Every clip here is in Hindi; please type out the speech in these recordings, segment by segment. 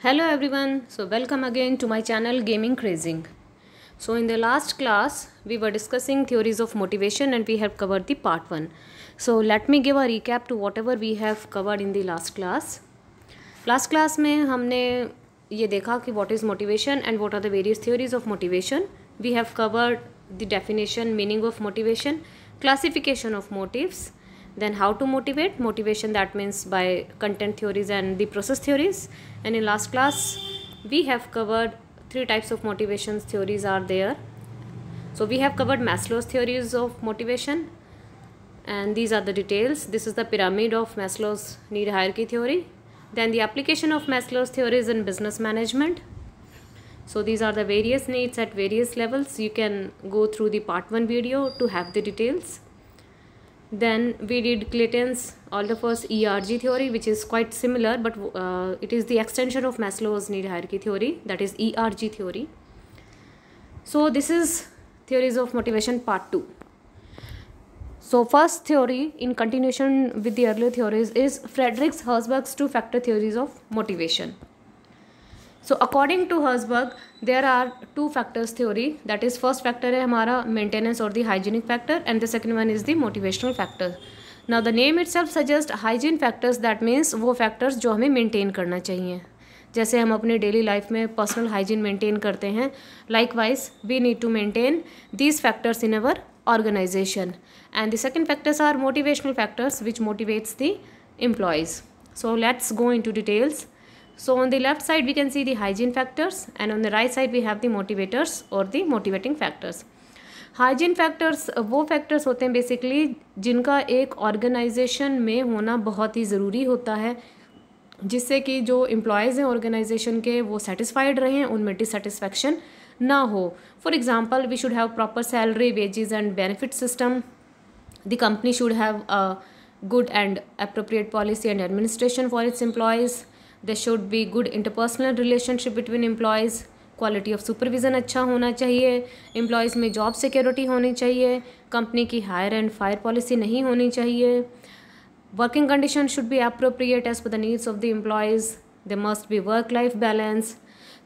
Hello everyone, so welcome again to my channel Gaming Crazing. So in the last class we were discussing theories of motivation and we have covered the part 1. So let me give a recap to whatever we have covered in the last class. Last class में हमने ये देखा कि what is motivation and what are the various theories of motivation. We have covered the definition, meaning of motivation, classification of motives, then how to motivation, that means by content theories and the process theories. And in last class we have covered 3 types of motivations theories are there. So we have covered Maslow's theories of motivation, and these are the details. This is the pyramid of Maslow's need hierarchy theory. Then the application of Maslow's theories in business management. So these are the various needs at various levels. You can go through the part 1 video to have the details. Then we did Clayton's Aldous ERG theory, which is quite similar, but it is the extension of Maslow's need hierarchy theory, that is ERG theory. So this is theories of motivation part 2. So first theory in continuation with the earlier theories is Frederick Herzberg's 2 factor theories of motivation. So according to Herzberg, there are 2 factors theory, that is first factor है हमारा maintenance or the hygienic factor, and the second one is the motivational factor. Now the name itself suggests hygiene factors, that means वो factors जो हमें maintain करना चाहिए, जैसे हम अपने डेली लाइफ में पर्सनल हाइजीन मेंटेन करते हैं. Likewise we need to maintain these factors in our organization. And the second factors are motivational factors which motivates the employees. So let's go into details. So on the left side we can see the hygiene factors, and on the right side we have the motivators or the motivating factors. Hygiene factors वो फैक्टर्स होते हैं बेसिकली जिनका एक ऑर्गेनाइजेशन में होना बहुत ही ज़रूरी होता है, जिससे कि जो एम्प्लॉयज़ हैं ऑर्गेनाइजेशन के वो सेटिस्फाइड रहें, उनमें डिससेटिस्फैक्शन ना हो. For example we should have proper salary, wages and benefit system. The company should have a good and appropriate policy and administration for its employees. There should be good interpersonal relationship between employees. Quality of supervision अच्छा होना चाहिए. एम्प्लॉयज़ में जॉब सिक्योरिटी होनी चाहिए. कंपनी की हायर एंड फायर पॉलिसी नहीं होनी चाहिए. Working conditions should be appropriate as per the needs of the employees. There must be work-life balance.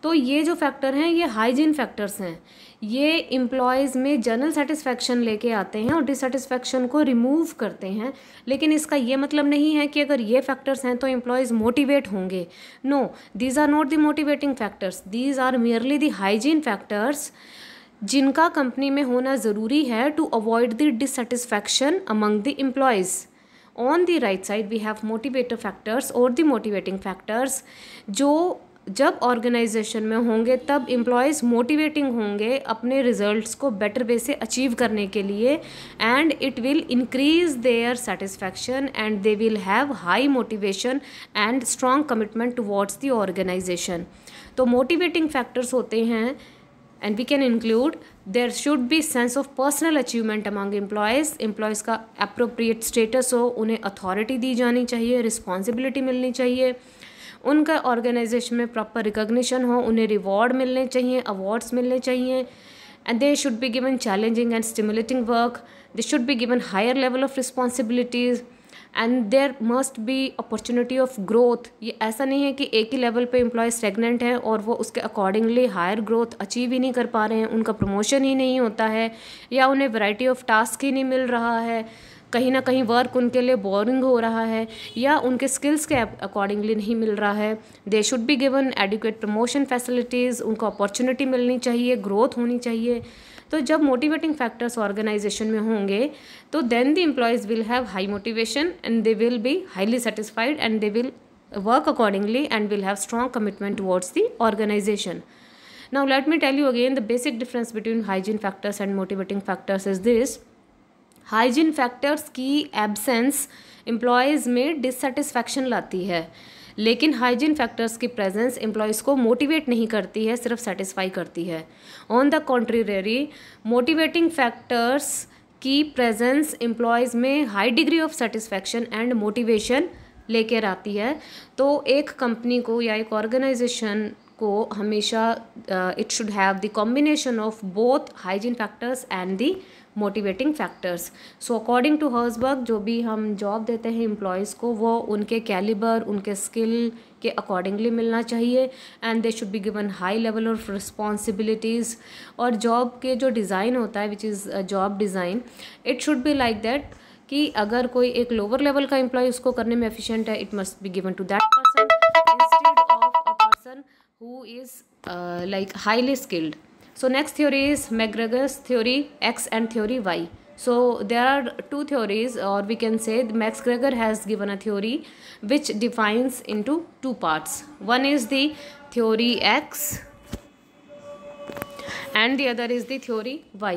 तो ये जो फैक्टर हैं ये हाइजीन फैक्टर्स हैं. ये एम्प्लॉयज़ में जनरल सेटिस्फैक्शन लेके आते हैं और डिससेटिस्फैक्शन को रिमूव करते हैं. लेकिन इसका ये मतलब नहीं है कि अगर ये फैक्टर्स हैं तो एम्प्लॉयज़ मोटिवेट होंगे. No, these are not the motivating factors. These are merely the hygiene factors जिनका कंपनी में होना ज़रूरी है to avoid the dissatisfaction among the employees. On the right side we have motivator factors or the motivating factors जो जब ऑर्गेनाइजेशन में होंगे तब एम्प्लॉयज़ मोटिवेटिंग होंगे अपने रिजल्ट्स को बेटर वे से अचीव करने के लिए, and it will increase their satisfaction and they will have high motivation and strong commitment towards the organisation. तो मोटिवेटिंग फैक्टर्स होते हैं, and we can include there should be sense of personal achievement among employees का appropriate status हो, उन्हें authority दी जानी चाहिए, responsibility मिलनी चाहिए, उनका ऑर्गेनाइजेशन में प्रॉपर रिकॉग्निशन हो, उन्हें रिवॉर्ड मिलने चाहिए, अवार्ड्स मिलने चाहिए, and they should be given challenging and stimulating work. They should be given higher level of responsibilities and there must be opportunity of growth. ये ऐसा नहीं है कि एक ही लेवल पे एम्प्लॉय स्टेगनेंट है और वो उसके अकॉर्डिंगली हायर ग्रोथ अचीव ही नहीं कर पा रहे हैं, उनका प्रमोशन ही नहीं होता है, या उन्हें वैरायटी ऑफ टास्क ही नहीं मिल रहा है, कहीं ना कहीं वर्क उनके लिए बोरिंग हो रहा है, या उनके स्किल्स के अकॉर्डिंगली नहीं मिल रहा है. दे should be given adequate promotion facilities. उनको अपॉर्चुनिटी मिलनी चाहिए, ग्रोथ होनी चाहिए. तो जब मोटिवेटिंग फैक्टर्स ऑर्गेनाइजेशन में होंगे तो then the employees will have high motivation and they will be highly satisfied and they will work accordingly and will have strong commitment towards the organization. Now let me tell you again the basic difference between hygiene factors and motivating factors is this. hygiene factors की absence employees में dissatisfaction लाती है, लेकिन हाइजीन फैक्टर्स की प्रेजेंस एम्प्लॉयज़ को मोटिवेट नहीं करती है, सिर्फ सेटिस्फाई करती है. On the contrary motivating factors की प्रेजेंस एम्प्लॉयज़ में high degree of satisfaction and motivation लेकर आती है. तो एक कंपनी को या एक ऑर्गेनाइजेशन को हमेशा it should have the combination of both hygiene factors and the motivating factors. So according to Herzberg जो भी हम जॉब देते हैं एम्प्लॉयज़ को वो उनके कैलिबर उनके स्किल के अकॉर्डिंगली मिलना चाहिए and they should be given high level of responsibilities. और जॉब के जो डिज़ाइन होता है which is job design, it should be like that कि अगर कोई एक लोअर लेवल का एम्प्लॉय उसको करने में एफिशिएंट है, it must be given to that person instead of a person who is like highly skilled. So next theory is McGregor's theory X and theory Y. So there are two theories, or we can say McGregor has given a theory which defines into two parts. One is the theory X and the other is the theory Y.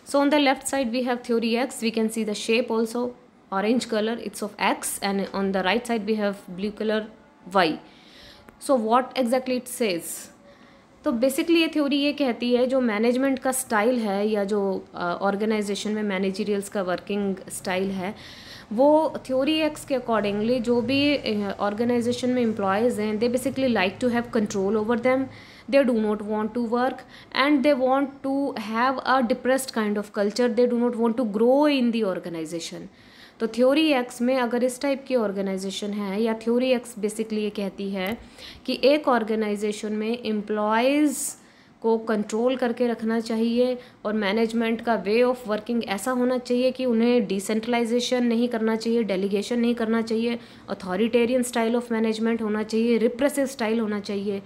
So on the left side we have theory X. We can see the shape also orange color, it's of X, and on the right side we have blue color Y. So what exactly it says. तो बेसिकली ये थ्योरी ये कहती है जो मैनेजमेंट का स्टाइल है या जो ऑर्गेनाइजेशन में मैनेजरियल्स का वर्किंग स्टाइल है वो थ्योरी एक्स के अकॉर्डिंगली जो भी ऑर्गेनाइजेशन में एम्प्लॉयज़ हैं they basically like to have control over them. they do not want to work and they want to have a depressed kind of culture. They do not want to grow in the organization. तो थ्योरी एक्स में अगर इस टाइप की ऑर्गेनाइजेशन है या थ्योरी एक्स बेसिकली ये कहती है कि एक ऑर्गेनाइजेशन में एम्प्लॉयज़ को कंट्रोल करके रखना चाहिए और मैनेजमेंट का वे ऑफ वर्किंग ऐसा होना चाहिए कि उन्हें डिसेंट्रलाइजेशन नहीं करना चाहिए, डेलीगेशन नहीं करना चाहिए, अथॉरिटेरियन स्टाइल ऑफ मैनेजमेंट होना चाहिए, रिप्रेसिव स्टाइल होना चाहिए.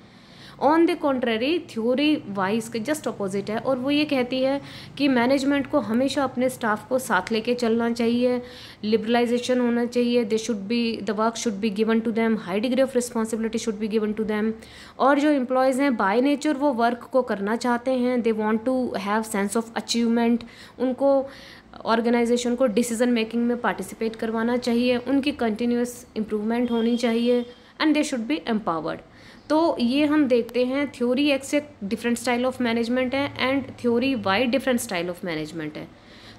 On the contrary theory wise के जस्ट अपोजिट है और वो ये कहती है कि मैनेजमेंट को हमेशा अपने स्टाफ को साथ लेके चलना चाहिए, लिबरलाइजेशन होना चाहिए, they should be the work should be given to them, high degree of responsibility should be given to them. और जो एम्प्लॉयज़ हैं बाय नेचर वो वर्क को करना चाहते हैं, they want to have sense of achievement, उनको ऑर्गेनाइजेशन को डिसीजन मेकिंग में पार्टिसिपेट करवाना चाहिए, उनकी कंटिन्यूस इम्प्रूवमेंट होनी चाहिए and they should be empowered. तो ये हम देखते हैं थ्योरी एक्स एक डिफरेंट स्टाइल ऑफ मैनेजमेंट है and theory Y different style of management है.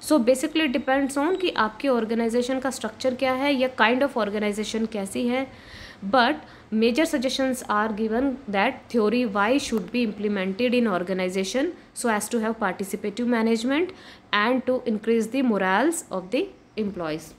सो बेसिकली डिपेंड्स ऑन कि आपके ऑर्गेनाइजेशन का स्ट्रक्चर क्या है या काइंड ऑफ ऑर्गेनाइजेशन कैसी है. But major suggestions are given that theory Y should be implemented in organisation so as to have participative management and to increase the morals of the employees.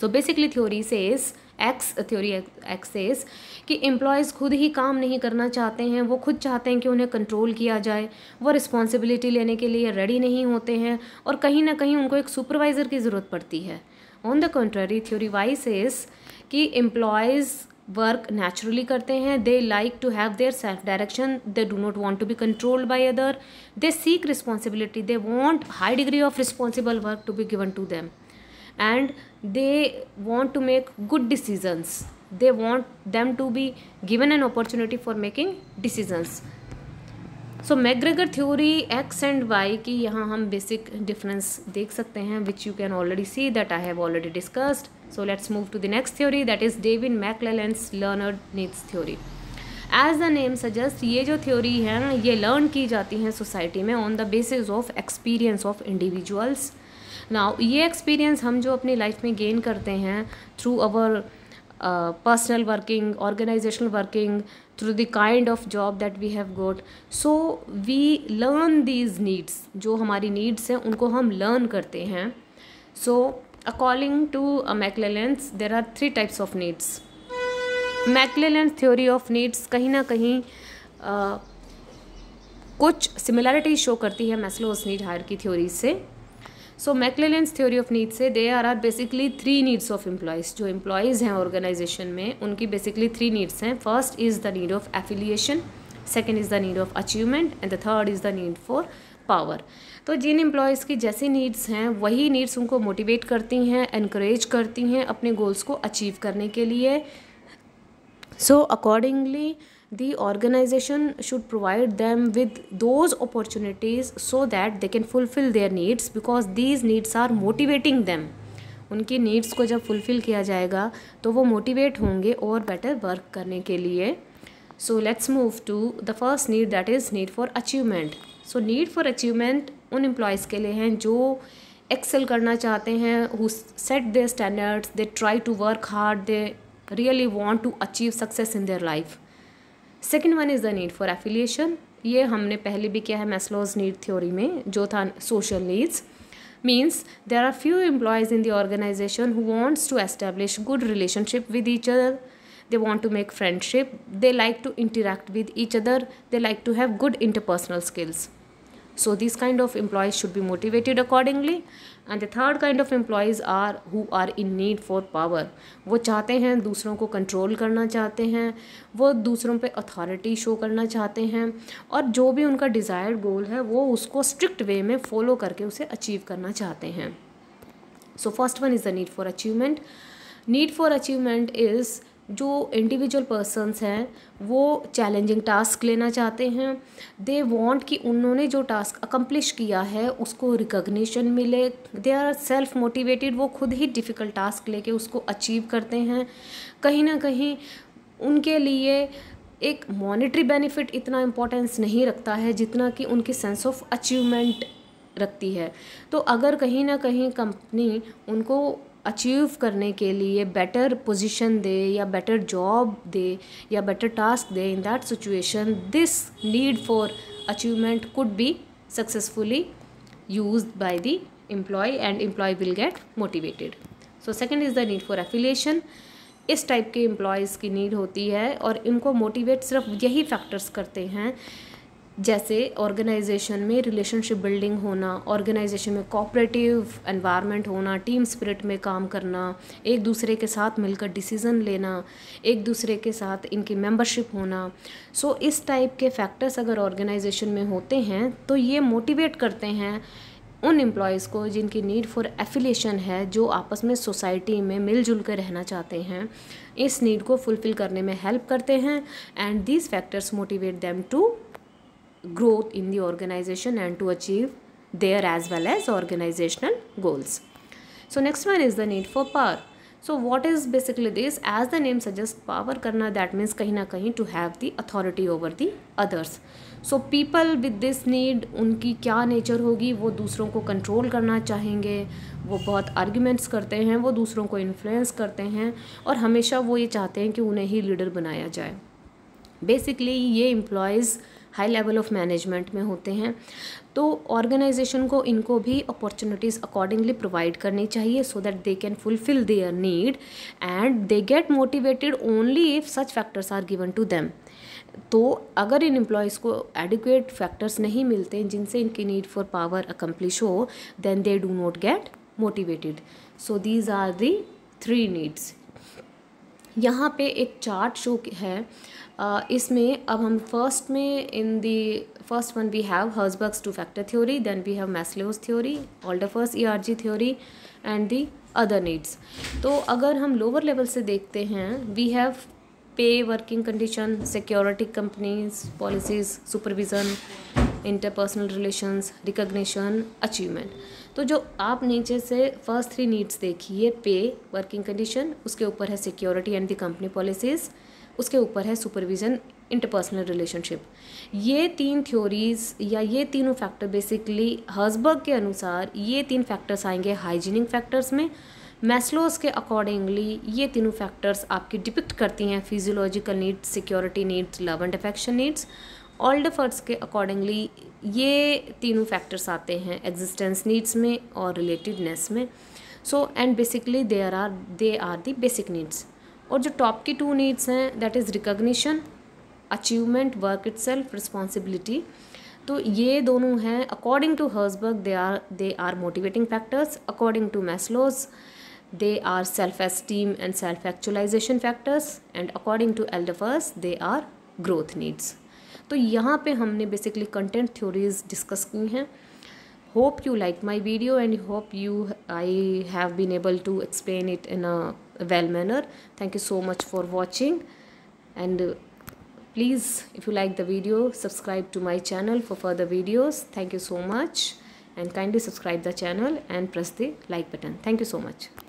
So basically theory says theory X says कि एम्प्लॉयज़ खुद ही काम नहीं करना चाहते हैं, वो खुद चाहते हैं कि उन्हें कंट्रोल किया जाए, वो रिस्पॉन्सिबिलिटी लेने के लिए रेडी नहीं होते हैं और कहीं ना कहीं उनको एक सुपरवाइज़र की ज़रूरत पड़ती है. On the contrary theory Y says कि एम्प्लॉयज़ वर्क नेचुरली करते हैं, they like to have their self direction, they do not want to be controlled by other, they seek responsibility, they want high degree of responsible work to be given to them and they want to make good decisions. They want them to be given an opportunity for making decisions. So McGregor theory X and Y की यहाँ हम basic difference देख सकते हैं which you can already see that I have already discussed. So let's move to the next theory, that is David McClelland's learned needs theory. As the name suggests, ये जो theory है ये learn की जाती हैं society में on the basis of experience of individuals. Now ये एक्सपीरियंस हम जो अपनी लाइफ में गेन करते हैं through our personal working, organisational working, through the kind of job that we have got, so we learn these needs. जो हमारी नीड्स हैं उनको हम लर्न करते हैं. So according to McClelland's there are 3 types of needs. McClelland's theory of needs कहीं ना कहीं कुछ सिमिलैरिटी शो करती है मैस्लोस नीड हायरार्की थ्योरी से. So McClelland's theory of needs says they are basically 3 needs of employees. जो एम्प्लॉयज़ हैं ऑर्गेनाइजेशन में उनकी बेसिकली 3 नीड्स हैं. First is the need of affiliation, second is the need of achievement and the third is the need for power. तो जिन एम्प्लॉयज़ की जैसी नीड्स हैं वही नीड्स उनको मोटिवेट करती हैं, एनकरेज करती हैं अपने गोल्स को अचीव करने के लिए. So accordingly the organization should provide them with those opportunities so that they can fulfill their needs, because these needs are motivating them. उनकी नीड्स को जब फुलफ़िल किया जाएगा तो वो मोटिवेट होंगे और बेटर वर्क करने के लिए. So let's move to the first need, that is need for achievement. So need for achievement उन एम्प्लॉयज़ के लिए हैं जो एक्सेल करना चाहते हैं, who set their standards, they try to work hard, they really want to achieve success in their life. Second one is the need for affiliation, ये हमने पहले भी किया है मैस्लोज नीड थ्योरी में, जो था social needs. Means there are few employees in the organization who wants to establish good relationship with each other. They want to make friendship. They like to interact with each other. They like to have good interpersonal skills. So these kind of employees should be motivated accordingly. And the third kind of employees are who are in need for power. वो चाहते हैं दूसरों को कंट्रोल करना चाहते हैं, वो दूसरों पे अथॉरिटी शो करना चाहते हैं, और जो भी उनका डिज़ायर्ड गोल है वो उसको स्ट्रिक्ट वे में फॉलो करके उसे अचीव करना चाहते हैं. So first one is the need for achievement. Need for achievement is जो इंडिविजुअल पर्सन्स हैं वो चैलेंजिंग टास्क लेना चाहते हैं. दे वांट कि उन्होंने जो टास्क अकम्प्लिश किया है उसको रिकग्निशन मिले. दे आर सेल्फ मोटिवेटेड, वो खुद ही डिफ़िकल्ट टास्क लेके उसको अचीव करते हैं. कहीं ना कहीं उनके लिए एक मॉनेटरी बेनिफिट इतना इम्पोर्टेंस नहीं रखता है जितना कि उनकी सेंस ऑफ अचीवमेंट रखती है. तो अगर कहीं ना कहीं कंपनी उनको अचीव करने के लिए बेटर पोजीशन दे या बेटर जॉब दे या बेटर टास्क दे, in that situation this need for achievement could be successfully used by the employee and employee will get motivated. So second is the need for affiliation. इस टाइप के एम्प्लॉयज़ की नीड होती है और इनको मोटिवेट सिर्फ यही फैक्टर्स करते हैं, जैसे ऑर्गेनाइजेशन में रिलेशनशिप बिल्डिंग होना, ऑर्गेनाइजेशन में कोऑपरेटिव एनवायरनमेंट होना, टीम स्पिरिट में काम करना, एक दूसरे के साथ मिलकर डिसीज़न लेना, एक दूसरे के साथ इनकी मेंबरशिप होना. सो इस टाइप के फैक्टर्स अगर ऑर्गेनाइजेशन में होते हैं तो ये मोटिवेट करते हैं उन एम्प्लॉयज़ को जिनकी नीड फॉर एफिलिएशन है, जो आपस में सोसाइटी में मिलजुल कर रहना चाहते हैं. इस नीड को फुलफ़िल करने में हेल्प करते हैं and these factors motivate them to growth in the organization and to achieve their as well as organizational goals. So next one is the need for power. So what is basically this? As the name suggests, power करना, that means कहीं ना कहीं to have the authority over the others. So people with this need, उनकी क्या नेचर होगी, वो दूसरों को कंट्रोल करना चाहेंगे, वो बहुत आर्ग्यूमेंट्स करते हैं, वो दूसरों को इन्फ्लुएंस करते हैं और हमेशा वो ये चाहते हैं कि उन्हें ही लीडर बनाया जाए. बेसिकली ये employees high level of management में होते हैं, तो ऑर्गेनाइजेशन को इनको भी अपॉर्चुनिटीज़ अकॉर्डिंगली प्रोवाइड करनी चाहिए so that they can fulfil their need and they get motivated only if such factors are given to them. तो अगर इन एम्प्लॉयज़ को एडिक्वेट फैक्टर्स नहीं मिलते जिनसे इनकी नीड फॉर पावर अकम्प्लिश हो, then they do not get motivated. So these are the 3 needs. यहाँ पे एक चार्ट शो है. इसमें अब हम फर्स्ट में in the first one we have Herzberg's 2 factor theory, then we have Maslow's theory, Alderfer's ERG theory and the other needs. तो अगर हम लोअर लेवल से देखते हैं, we have pay, working condition, security companies, policies, supervision, interpersonal relations, recognition, achievement. तो जो आप नीचे से फर्स्ट 3 नीड्स देखिए, पे, वर्किंग कंडीशन, उसके ऊपर है security and the company policies, उसके ऊपर है सुपरविज़न, इंटरपर्सनल रिलेशनशिप. ये 3 थ्योरीज़ या ये तीनों फैक्टर बेसिकली हर्जबर्ग के अनुसार ये 3 फैक्टर्स आएंगे हाइजीनिक फैक्टर्स में. मैस्लोज के अकॉर्डिंगली ये तीनों फैक्टर्स आपकी डिपिक्ट करती हैं physiological needs, security needs, love and affection needs. Alderfer's के अकॉर्डिंगली ये तीनों फैक्टर्स आते हैं एग्जिस्टेंस नीड्स में और रिलेटेडनेस में. So and basically they are the basic needs. और जो टॉप की 2 नीड्स हैं, that is recognition, achievement, work itself, responsibility. तो ये दोनों हैं according to Herzberg they are motivating factors. According to Maslow's they are self-esteem and self-actualization factors, and according to Aldefers they are growth needs. तो यहाँ पे हमने basically content theories discuss की हैं. Hope you like my video and hope I have been able to explain it in a well manner. Thank you so much for watching, and please, if you like the video, subscribe to my channel for further videos. Thank you so much, and kindly subscribe the channel and press the like button. Thank you so much.